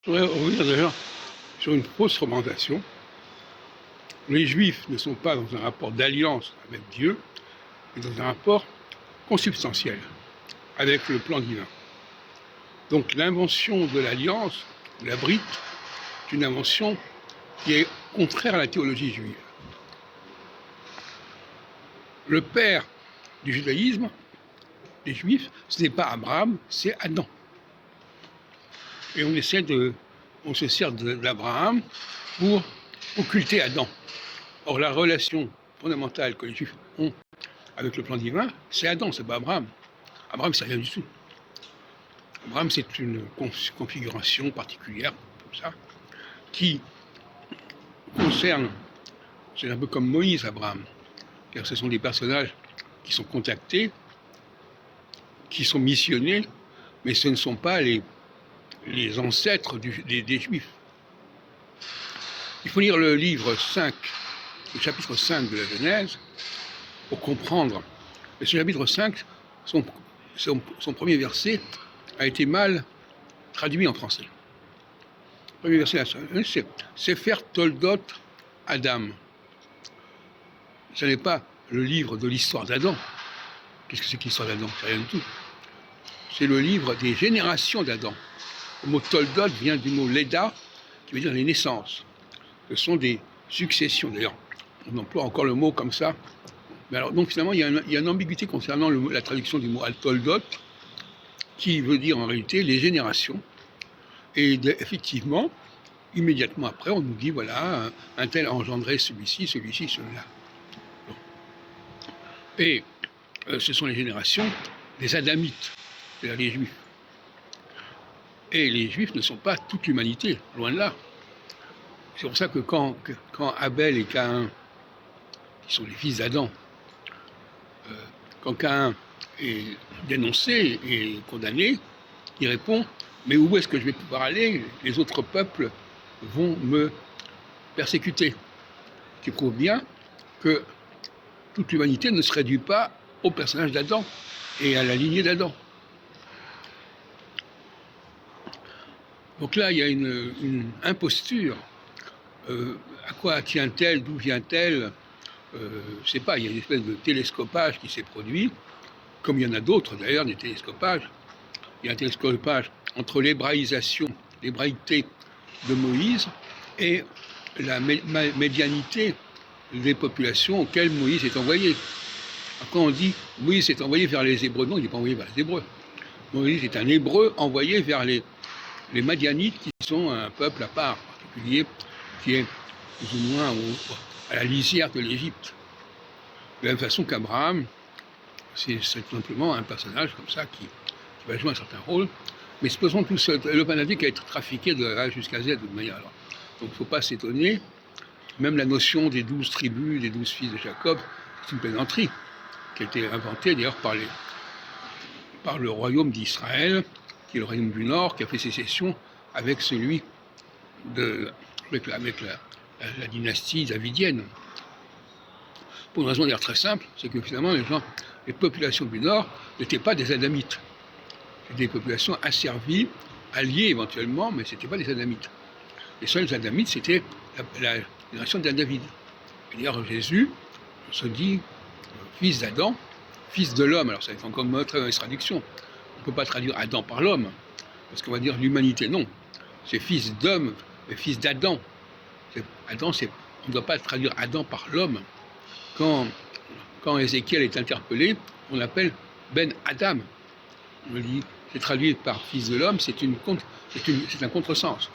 Je voudrais revenir d'ailleurs sur une fausse représentation. Les Juifs ne sont pas dans un rapport d'alliance avec Dieu, mais dans un rapport consubstantiel avec le plan divin. Donc l'invention de l'alliance, de la brite, est une invention qui est contraire à la théologie juive. Le père du judaïsme, des Juifs, ce n'est pas Abraham, c'est Adam. Et on se sert d'Abraham pour occulter Adam. Or, la relation fondamentale que les Juifs ont avec le plan divin, c'est Adam, c'est pas Abraham. Abraham, c'est rien du tout. Abraham, c'est une configuration particulière, comme ça, qui concerne, c'est un peu comme Moïse, Abraham, car ce sont des personnages qui sont contactés, qui sont missionnés, mais ce ne sont pas les ancêtres des Juifs. Il faut lire le livre 5, le chapitre 5 de la Genèse, pour comprendre. Mais ce chapitre 5, son premier verset a été mal traduit en français. Le premier verset, c'est « Sefer Toldot Adam ». Ce n'est pas le livre de l'histoire d'Adam. Qu'est-ce que c'est que l'histoire d'Adam? C'est rien du tout. C'est le livre des générations d'Adam. Le mot Toldot vient du mot Leda, qui veut dire les naissances. Ce sont des successions. D'ailleurs, on emploie encore le mot comme ça. Mais alors, donc finalement, il y a une ambiguïté concernant la traduction du mot Toldot, qui veut dire en réalité les générations. Et effectivement, immédiatement après, on nous dit, voilà, un tel a engendré celui-ci, celui-ci, celui-là. Bon. Et ce sont les générations des Adamites, c'est-à-dire les Juifs. Et les Juifs ne sont pas toute l'humanité, loin de là. C'est pour ça que quand Abel et Caïn, qui sont les fils d'Adam, quand Caïn est dénoncé et condamné, il répond « Mais où est-ce que je vais pouvoir aller? Les autres peuples vont me persécuter. » Qui prouve bien que toute l'humanité ne se réduit pas au personnage d'Adam et à la lignée d'Adam. Donc là, il y a une imposture. À quoi tient-elle? D'où vient-elle? Je ne sais pas, il y a une espèce de télescopage qui s'est produit, comme il y en a d'autres d'ailleurs, des télescopages. Il y a un télescopage entre l'hébraïsation, l'hébraïté de Moïse et la médianité des populations auxquelles Moïse est envoyé. Alors, quand on dit Moïse est envoyé vers les Hébreux, non, il n'est pas envoyé vers les Hébreux. Moïse est un Hébreu envoyé vers les Madianites, qui sont un peuple à part, particulier, qui est plus ou moins à la lisière de l'Égypte. De la même façon qu'Abraham, c'est simplement un personnage comme ça qui va jouer un certain rôle. Mais supposons que le Pentateuque a été trafiqué de A jusqu'à Z de manière. Alors. Donc il ne faut pas s'étonner. Même la notion des 12 tribus, des 12 fils de Jacob, c'est une plaisanterie qui a été inventée d'ailleurs par le royaume d'Israël, qui est le royaume du Nord, qui a fait sécession avec avec la dynastie davidienne. Pour une raison d'ailleurs très simple, c'est que finalement les populations du Nord n'étaient pas des Adamites. C'était des populations asservies, alliées éventuellement, mais ce n'étaient pas des Adamites. Les seuls Adamites, c'était la génération de David. D'ailleurs, Jésus se dit fils d'Adam, fils de l'homme. Alors ça va être encore une très mauvaise traduction. On ne peut pas traduire Adam par l'homme, parce qu'on va dire l'humanité, non. C'est fils d'homme, mais fils d'Adam. Adam, on ne doit pas traduire Adam par l'homme. Quand Ézéchiel est interpellé, on l'appelle Ben Adam. On dit, c'est traduit par fils de l'homme, c'est un contresens.